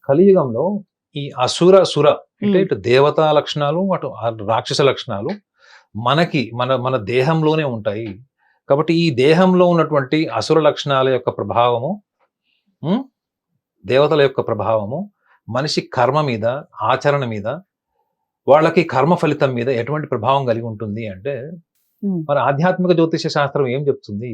కలియుగంలో ఈ అసుర సుర అంటే ఇటు దేవతా లక్షణాలు అటు రాక్షస లక్షణాలు మనకి మన మన దేహంలోనే ఉంటాయి. కాబట్టి ఈ దేహంలో ఉన్నటువంటి అసుర లక్షణాల యొక్క ప్రభావము, ఉమ్, దేవతల యొక్క ప్రభావము మనిషి కర్మ మీద, ఆచరణ మీద, వాళ్ళకి కర్మ ఫలితం మీద ఎటువంటి ప్రభావం కలిగి ఉంటుంది అంటే, మన ఆధ్యాత్మిక జ్యోతిష శాస్త్రం ఏం చెప్తుంది?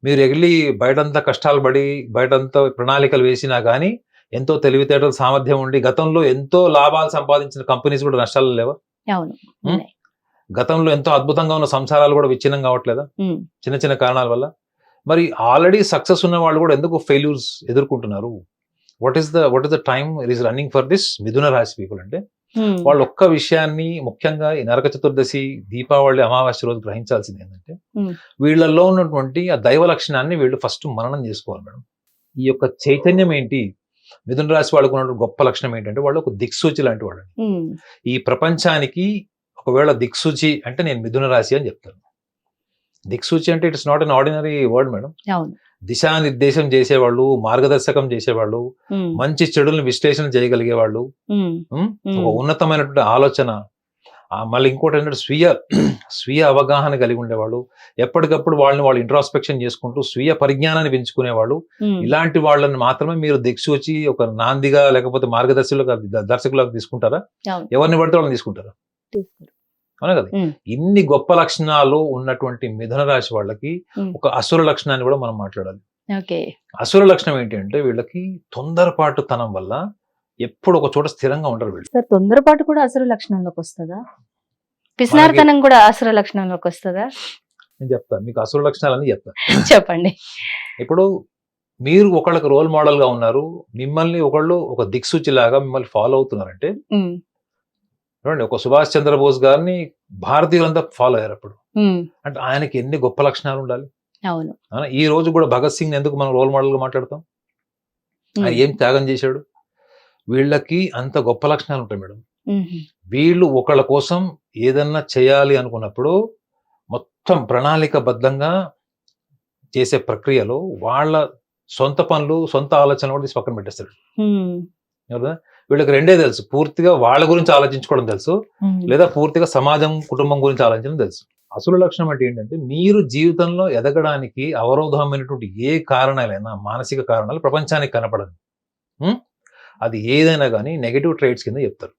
మీరు ఎగిలి బయటంతా కష్టాలు పడి బయటంతా ప్రణాళికలు వేసినా కానీ ఎంతో తెలివితేటలు సామర్థ్యం ఉండి గతంలో ఎంతో లాభాలు సంపాదించిన కంపెనీస్ కూడా నష్టాలు లేవా? అవును. ఉమ్, గతంలో ఎంతో అద్భుతంగా ఉన్న సంసారాలు కూడా విచ్ఛిన్నం కావట్లేదా చిన్న చిన్న కారణాల వల్ల? మరి ఆల్రెడీ సక్సెస్ ఉన్న వాళ్ళు కూడా ఎందుకు ఫెయిల్యూర్స్ ఎదుర్కొంటున్నారు? What is the time is running for this మిథున రాశి పీపుల్ అంటే, వాళ్ళు ఒక్క విషయాన్ని ముఖ్యంగా ఈ నరక చతుర్దశి, దీపావళి, అమావాస్య రోజు గ్రహించాల్సింది ఏంటంటే, వీళ్ళల్లో ఉన్నటువంటి ఆ దైవ లక్షణాన్ని వీళ్ళు ఫస్ట్ మననం చేసుకోవాలి మేడం. ఈ యొక్క చైతన్యం ఏంటి? మిథున రాశి వాళ్ళకు ఉన్నటువంటి గొప్ప లక్షణం ఏంటంటే, వాళ్ళు ఒక దిక్సూచి లాంటి వాళ్ళు. ఈ ప్రపంచానికి ఒకవేళ దిక్సూచి అంటే నేను మిథున రాశి అని చెప్తాను. దిక్సూచి అంటే it's not an ordinary word madam. దిశానిర్దేశం చేసేవాళ్ళు, మార్గదర్శకం చేసేవాళ్ళు, మంచి చెడులను విశ్లేషణ చేయగలిగే వాళ్ళు, ఒక ఉన్నతమైనటువంటి ఆలోచన, మళ్ళీ ఇంకోటి ఏంటంటే స్వీయ అవగాహన కలిగి ఉండేవాళ్ళు, ఎప్పటికప్పుడు వాళ్ళు ఇంట్రాస్పెక్షన్ చేసుకుంటూ స్వీయ పరిజ్ఞానాన్ని పెంచుకునేవాళ్ళు. ఇలాంటి వాళ్ళని మాత్రమే మీరు దిక్సూచి ఒక నాందిగా లేకపోతే మార్గదర్శకులుగా దర్శకులుగా తీసుకుంటారా? ఎవరిని పడితే వాళ్ళని తీసుకుంటారా? అవునా కదా? ఇన్ని గొప్ప లక్షణాలు ఉన్నటువంటి మిథున రాశి వాళ్ళకి ఒక అసుర లక్షణాన్ని కూడా మనం మాట్లాడాలి. అసుర లక్షణం ఏంటి అంటే, వీళ్ళకి తొందరపాటు తనం వల్ల ఎప్పుడు ఒక చోట స్థిరంగా ఉండరు వీళ్ళు. సార్, తొందరపాటు కూడా అసుర లక్షణంలోకి వస్తుందా? పిసినారితనం కూడా అసుర లక్షణంలోకి వస్తుందా? నేను చెప్తాను మీకు అసుర లక్షణాలని చెప్తాను. చెప్పండి. ఇప్పుడు మీరు ఒకళ్ళకి రోల్ మోడల్ గా ఉన్నారు, మిమ్మల్ని ఒకళ్ళు ఒక దిక్సూచి లాగా మిమ్మల్ని ఫాలో అవుతున్నారంటే, ఒక సుభాష్ చంద్రబోస్ గారిని భారతీయులంతా ఫాలో అయ్యారు అప్పుడు. అంటే ఆయనకి ఎన్ని గొప్ప లక్షణాలు ఉండాలి. ఈ రోజు కూడా భగత్ సింగ్ ఎందుకు మనం రోల్ మోడల్ గా మాట్లాడతాం? ఆయన ఏం త్యాగం చేశాడు? వీళ్ళకి అంత గొప్ప లక్షణాలు ఉంటాయి మేడం. వీళ్ళు ఒకళ్ళ కోసం ఏదన్నా చేయాలి అనుకున్నప్పుడు మొత్తం ప్రణాళికబద్ధంగా చేసే ప్రక్రియలో వాళ్ళ సొంత పనులు, సొంత ఆలోచనలు కూడా తీసి పక్కన పెట్టేస్తాడు. వీళ్ళకి రెండే తెలుసు, పూర్తిగా వాళ్ళ గురించి ఆలోచించుకోవడం తెలుసు, లేదా పూర్తిగా సమాజం, కుటుంబం గురించి ఆలోచించడం తెలుసు. అసలు లక్షణం అంటే ఏంటంటే, మీరు జీవితంలో ఎదగడానికి అవరోధమైనటువంటి ఏ కారణాలైనా, మానసిక కారణాలు ప్రపంచానికి కనపడదు. అది ఏదైనా కానీ నెగటివ్ ట్రైట్స్ కింద చెప్తారు.